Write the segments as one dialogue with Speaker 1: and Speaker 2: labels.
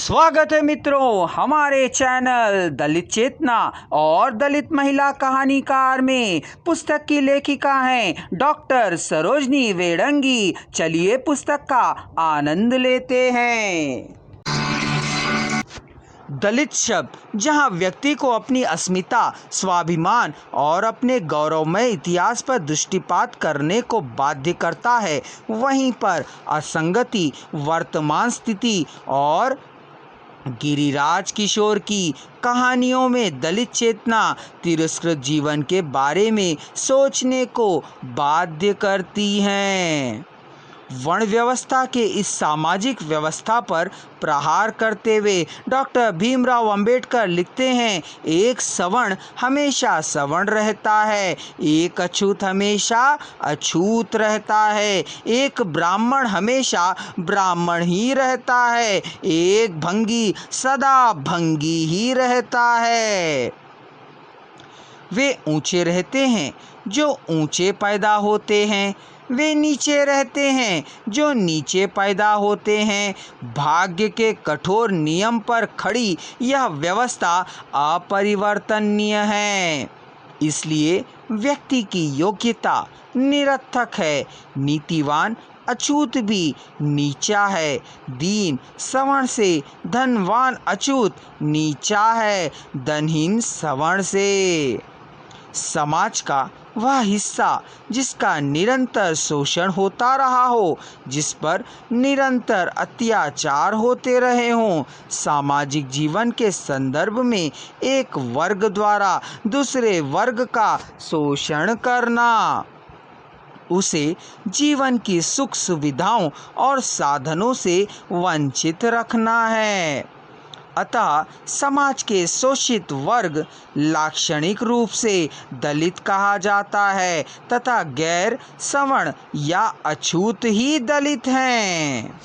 Speaker 1: स्वागत है मित्रों हमारे चैनल दलित चेतना और दलित महिला कहानीकार में। पुस्तक की लेखिका हैं डॉक्टर सरोजनी वेडंगी। चलिए पुस्तक का आनंद लेते हैं। दलित शब्द जहां व्यक्ति को अपनी अस्मिता, स्वाभिमान और अपने गौरवमय इतिहास पर दृष्टिपात करने को बाध्य करता है, वहीं पर असंगति, वर्तमान स्थिति और गिरिराज किशोर की कहानियों में दलित चेतना तिरस्कृत जीवन के बारे में सोचने को बाध्य करती हैं। वर्ण व्यवस्था के इस सामाजिक व्यवस्था पर प्रहार करते हुए डॉक्टर भीमराव अंबेडकर लिखते हैं, एक सवर्ण हमेशा सवर्ण रहता है, एक अछूत हमेशा अछूत रहता है, एक ब्राह्मण हमेशा ब्राह्मण ही रहता है, एक भंगी सदा भंगी ही रहता है। वे ऊंचे रहते हैं जो ऊंचे पैदा होते हैं, वे नीचे रहते हैं जो नीचे पैदा होते हैं। भाग्य के कठोर नियम पर खड़ी यह व्यवस्था अपरिवर्तनीय है, इसलिए व्यक्ति की योग्यता निरर्थक है। नीतिवान अछूत भी नीचा है, दीन सवर्ण से धनवान अछूत नीचा है, धनहीन सवर्ण से। समाज का वह हिस्सा जिसका निरंतर शोषण होता रहा हो, जिस पर निरंतर अत्याचार होते रहे हों, सामाजिक जीवन के संदर्भ में एक वर्ग द्वारा दूसरे वर्ग का शोषण करना, उसे जीवन की सुख सुविधाओं और साधनों से वंचित रखना है। अतः समाज के शोषित वर्ग लाक्षणिक रूप से दलित कहा जाता है तथा गैर सवर्ण या अछूत ही दलित हैं।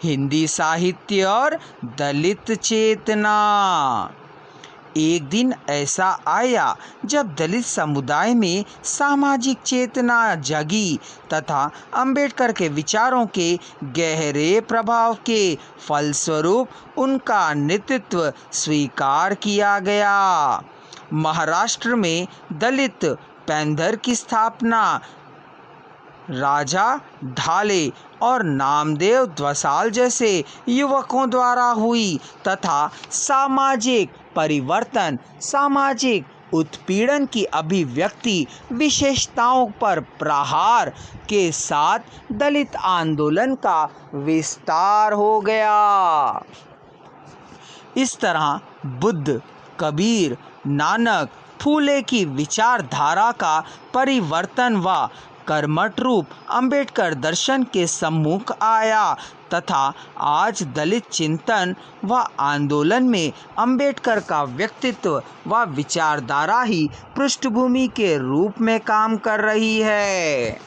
Speaker 1: हिंदी साहित्य और दलित चेतना। एक दिन ऐसा आया जब दलित समुदाय में सामाजिक चेतना जगी तथा अंबेडकर के विचारों के गहरे प्रभाव के फलस्वरूप उनका नेतृत्व स्वीकार किया गया। महाराष्ट्र में दलित पैंधर की स्थापना राजा ढाले और नामदेव द्वसाल जैसे युवकों द्वारा हुई तथा सामाजिक परिवर्तन, सामाजिक उत्पीड़न की अभिव्यक्ति विशेषताओं पर प्रहार के साथ दलित आंदोलन का विस्तार हो गया। इस तरह बुद्ध, कबीर, नानक, फूले की विचारधारा का परिवर्तन व कर्मठ रूप अंबेडकर दर्शन के सम्मुख आया तथा आज दलित चिंतन व आंदोलन में अंबेडकर का व्यक्तित्व व विचारधारा ही पृष्ठभूमि के रूप में काम कर रही है।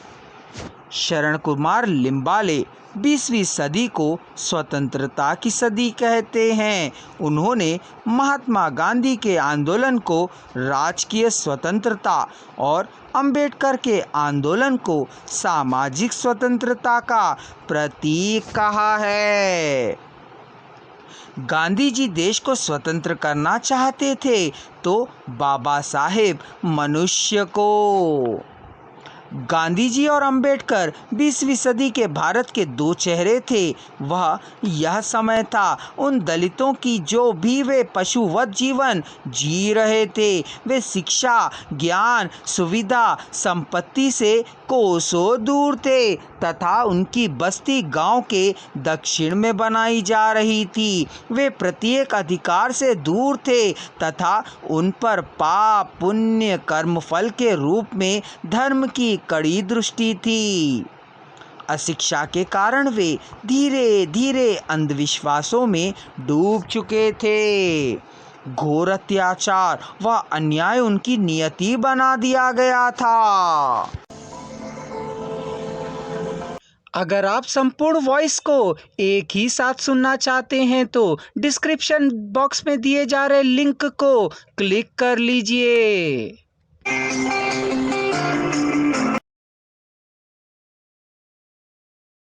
Speaker 1: शरण कुमार लिम्बाले 20वीं सदी को स्वतंत्रता की सदी कहते हैं। उन्होंने महात्मा गांधी के आंदोलन को राजकीय स्वतंत्रता और अंबेडकर के आंदोलन को सामाजिक स्वतंत्रता का प्रतीक कहा है। गांधी जी देश को स्वतंत्र करना चाहते थे तो बाबा साहेब मनुष्य को। गांधी जी और अंबेडकर 20वीं सदी के भारत के दो चेहरे थे। वह यह समय था उन दलितों की जो भी वे पशुवत जीवन जी रहे थे। वे शिक्षा, ज्ञान, सुविधा, संपत्ति से कोसों दूर थे तथा उनकी बस्ती गांव के दक्षिण में बनाई जा रही थी। वे प्रत्येक अधिकार से दूर थे तथा उन पर पाप, पुण्य, कर्मफल के रूप में धर्म की कड़ी दृष्टि थी। अशिक्षा के कारण वे धीरे धीरे अंधविश्वासों में डूब चुके थे। घोर अत्याचार व अन्याय उनकी नियति बना दिया गया था। अगर आप संपूर्ण वॉइस को एक ही साथ सुनना चाहते हैं तो डिस्क्रिप्शन बॉक्स में दिए जा रहे लिंक को क्लिक कर लीजिए।